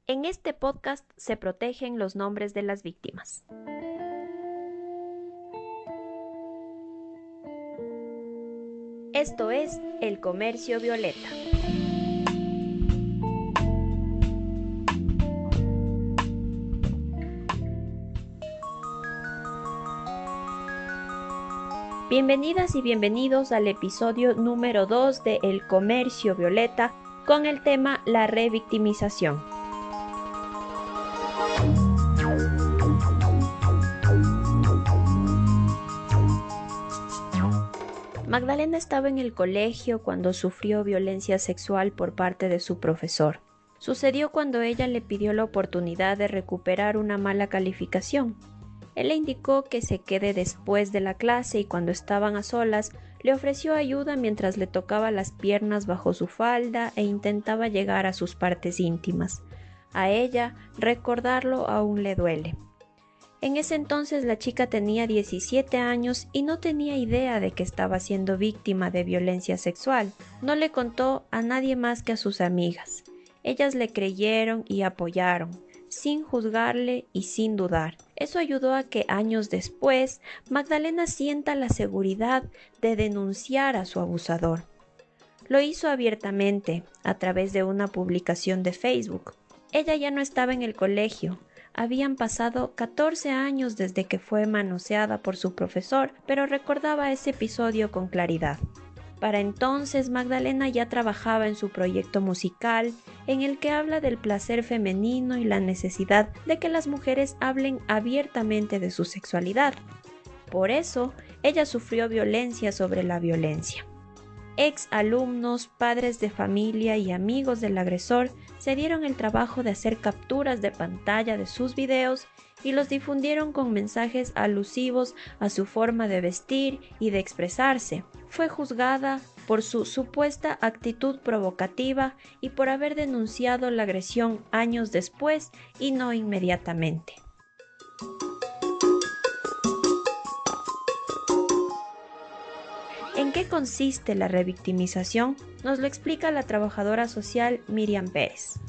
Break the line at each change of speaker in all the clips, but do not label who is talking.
En este podcast se protegen los nombres de las víctimas. Esto es El Comercio Violeta. Bienvenidas y bienvenidos al episodio número 2 de El Comercio Violeta con el tema La revictimización. Magdalena estaba en el colegio cuando sufrió violencia sexual por parte de su profesor. Sucedió cuando ella le pidió la oportunidad de recuperar una mala calificación. Él le indicó que se quede después de la clase y cuando estaban a solas, le ofreció ayuda mientras le tocaba las piernas bajo su falda e intentaba llegar a sus partes íntimas. A ella, recordarlo aún le duele. En ese entonces la chica tenía 17 años y no tenía idea de que estaba siendo víctima de violencia sexual. No le contó a nadie más que a sus amigas. Ellas le creyeron y apoyaron, sin juzgarle y sin dudar. Eso ayudó a que años después Magdalena sienta la seguridad de denunciar a su abusador. Lo hizo abiertamente, a través de una publicación de Facebook. Ella ya no estaba en el colegio. Habían pasado 14 años desde que fue manoseada por su profesor, pero recordaba ese episodio con claridad. Para entonces, Magdalena ya trabajaba en su proyecto musical, en el que habla del placer femenino y la necesidad de que las mujeres hablen abiertamente de su sexualidad. Por eso, ella sufrió violencia sobre la violencia. Ex alumnos, padres de familia y amigos del agresor se dieron el trabajo de hacer capturas de pantalla de sus videos y los difundieron con mensajes alusivos a su forma de vestir y de expresarse. Fue juzgada por su supuesta actitud provocativa y por haber denunciado la agresión años después y no inmediatamente. ¿En qué consiste la revictimización? Nos lo explica la trabajadora social Miriam Pérez.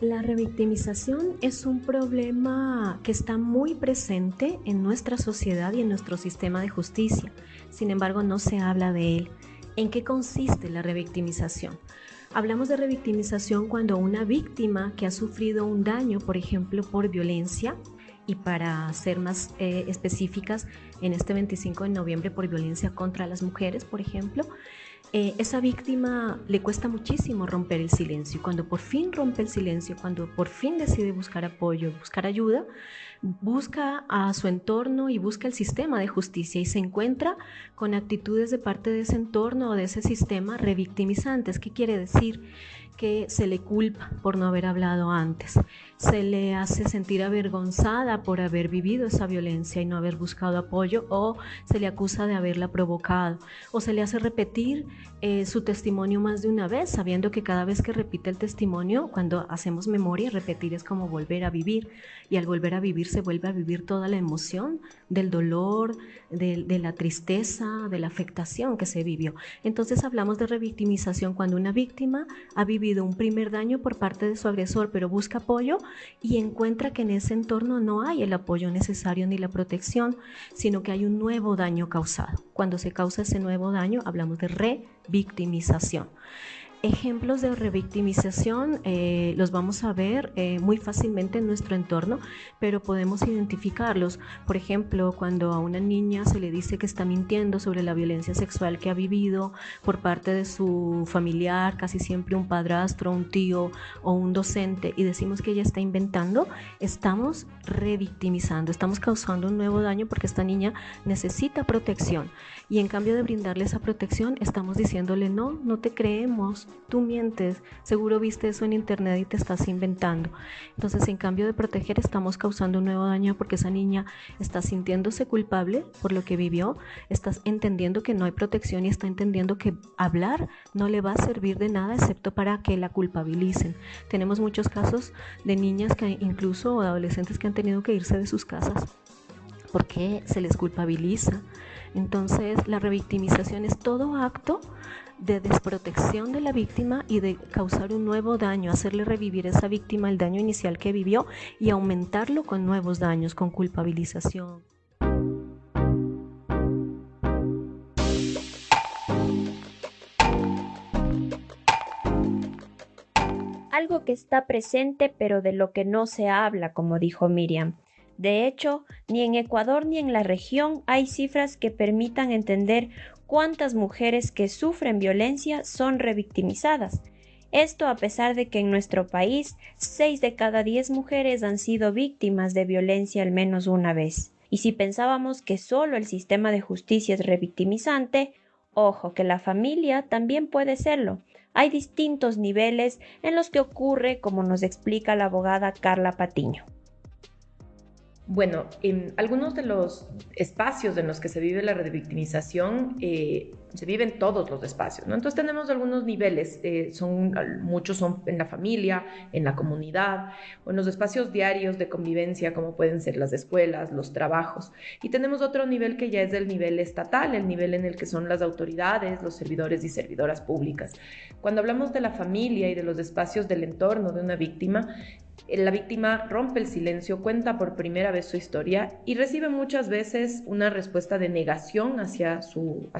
La revictimización es un problema que está muy presente en nuestra sociedad y en nuestro sistema de justicia. Sin embargo, no se habla de él. ¿En qué consiste la revictimización? Hablamos de revictimización cuando una víctima que ha sufrido un daño, por ejemplo, por violencia, y para ser más específicas, en este 25 de noviembre por violencia contra las mujeres, por ejemplo, esa víctima le cuesta muchísimo romper el silencio. Y cuando por fin rompe el silencio, cuando por fin decide buscar apoyo, buscar ayuda, busca a su entorno y busca el sistema de justicia y se encuentra con actitudes de parte de ese entorno o de ese sistema revictimizantes. ¿Qué quiere decir? Que se le culpa por no haber hablado antes, se le hace sentir avergonzada por haber vivido esa violencia y no haber buscado apoyo, o se le acusa de haberla provocado, o se le hace repetir su testimonio más de una vez, sabiendo que cada vez que repite el testimonio, cuando hacemos memoria, repetir es como volver a vivir, y al volver a vivir se vuelve a vivir toda la emoción del dolor, de la tristeza, de la afectación que se vivió. Entonces hablamos de revictimización cuando una víctima ha vivido un primer daño por parte de su agresor, pero busca apoyo y encuentra que en ese entorno no hay el apoyo necesario ni la protección, sino que hay un nuevo daño causado. Cuando se causa ese nuevo daño, hablamos de revictimización. Ejemplos de revictimización los vamos a ver muy fácilmente en nuestro entorno, pero podemos identificarlos. Por ejemplo, cuando a una niña se le dice que está mintiendo sobre la violencia sexual que ha vivido por parte de su familiar, casi siempre un padrastro, un tío o un docente, y decimos que ella está inventando, estamos revictimizando, estamos causando un nuevo daño porque esta niña necesita protección. Y en cambio de brindarle esa protección, estamos diciéndole no, no te creemos. Tú mientes, seguro viste eso en internet y te estás inventando. Entonces, en cambio de proteger, estamos causando un nuevo daño porque esa niña está sintiéndose culpable por lo que vivió, está entendiendo que no hay protección y está entendiendo que hablar no le va a servir de nada excepto para que la culpabilicen. Tenemos muchos casos de niñas que incluso o adolescentes que han tenido que irse de sus casas porque se les culpabiliza. Entonces, la revictimización es todo acto de desprotección de la víctima y de causar un nuevo daño, hacerle revivir a esa víctima el daño inicial que vivió y aumentarlo con nuevos daños, con culpabilización.
Algo que está presente pero de lo que no se habla, como dijo Miriam. De hecho, ni en Ecuador ni en la región hay cifras que permitan entender cuántas mujeres que sufren violencia son revictimizadas. Esto a pesar de que en nuestro país 6 de cada 10 mujeres han sido víctimas de violencia al menos una vez. Y si pensábamos que solo el sistema de justicia es revictimizante, ojo que la familia también puede serlo. Hay distintos niveles en los que ocurre, como nos explica la abogada Carla Patiño.
Bueno, en algunos de los espacios en los que se vive la revictimización, se viven todos los espacios, ¿no? Entonces tenemos algunos niveles, muchos son en la familia, en la comunidad, o en los espacios diarios de convivencia, como pueden ser las escuelas, los trabajos. Y tenemos otro nivel que ya es el nivel estatal, el nivel en el que son las autoridades, los servidores y servidoras públicas. Cuando hablamos de la familia y de los espacios del entorno de una víctima, la víctima rompe el silencio, cuenta por primera vez su historia y recibe muchas veces una respuesta de negación hacia su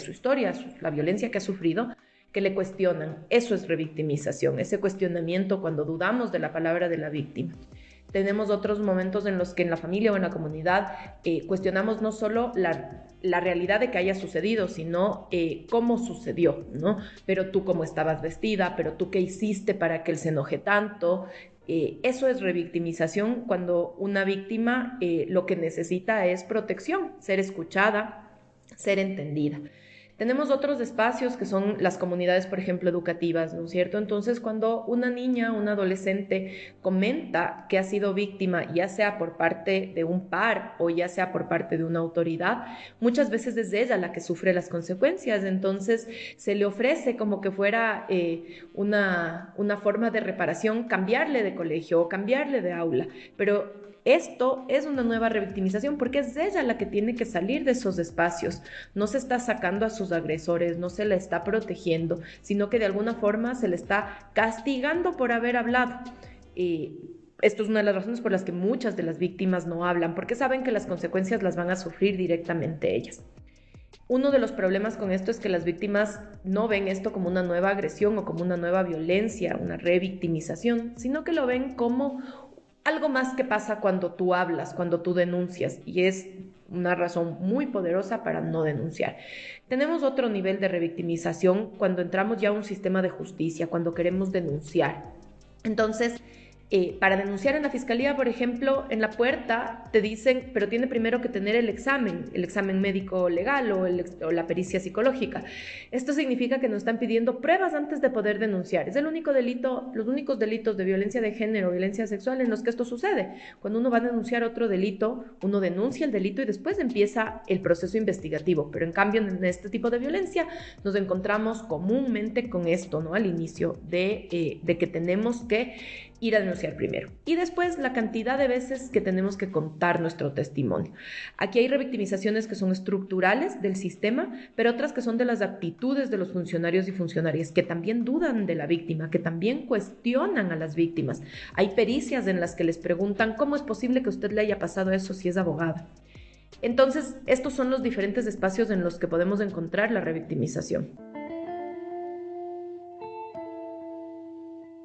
historia, la violencia que ha sufrido, que le cuestionan. Eso es revictimización, ese cuestionamiento cuando dudamos de la palabra de la víctima. Tenemos otros momentos en los que en la familia o en la comunidad cuestionamos no solo la realidad de que haya sucedido, sino cómo sucedió, ¿no? Pero tú cómo estabas vestida, pero tú qué hiciste para que él se enoje tanto. Eso es revictimización cuando una víctima lo que necesita es protección, ser escuchada, ser entendida. Tenemos otros espacios que son las comunidades, por ejemplo, educativas, ¿no es cierto? Entonces, cuando una niña, un adolescente comenta que ha sido víctima, ya sea por parte de un par o ya sea por parte de una autoridad, muchas veces es ella la que sufre las consecuencias. Entonces, se le ofrece como que fuera una forma de reparación, cambiarle de colegio o cambiarle de aula, pero esto es una nueva revictimización porque es ella la que tiene que salir de esos espacios. No se está sacando a sus agresores, no se la está protegiendo, sino que de alguna forma se le está castigando por haber hablado. Esto es una de las razones por las que muchas de las víctimas no hablan, porque saben que las consecuencias las van a sufrir directamente ellas. Uno de los problemas con esto es que las víctimas no ven esto como una nueva agresión o como una nueva violencia, una revictimización, sino que lo ven como algo más que pasa cuando tú hablas, cuando tú denuncias, y es una razón muy poderosa para no denunciar. Tenemos otro nivel de revictimización cuando entramos ya a un sistema de justicia, cuando queremos denunciar. Entonces, para denunciar en la fiscalía, por ejemplo, en la puerta te dicen, pero tiene primero que tener el examen médico legal o la pericia psicológica. Esto significa que nos están pidiendo pruebas antes de poder denunciar. Es el único delito, los únicos delitos de violencia de género, violencia sexual en los que esto sucede. Cuando uno va a denunciar otro delito, uno denuncia el delito y después empieza el proceso investigativo. Pero en cambio, en este tipo de violencia nos encontramos comúnmente con esto, ¿no? Al inicio de que tenemos que ir a denunciar primero. Y después la cantidad de veces que tenemos que contar nuestro testimonio. Aquí hay revictimizaciones que son estructurales del sistema, pero otras que son de las actitudes de los funcionarios y funcionarias, que también dudan de la víctima, que también cuestionan a las víctimas. Hay pericias en las que les preguntan, ¿cómo es posible que a usted le haya pasado eso si es abogada? Entonces, estos son los diferentes espacios en los que podemos encontrar la revictimización.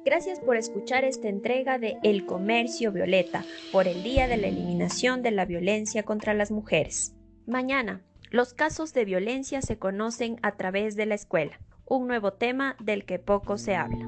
Gracias por escuchar esta entrega de El Comercio Violeta por el Día de la Eliminación de la Violencia contra las Mujeres. Mañana, los casos de violencia se conocen a través de la escuela, un nuevo tema del que poco se habla.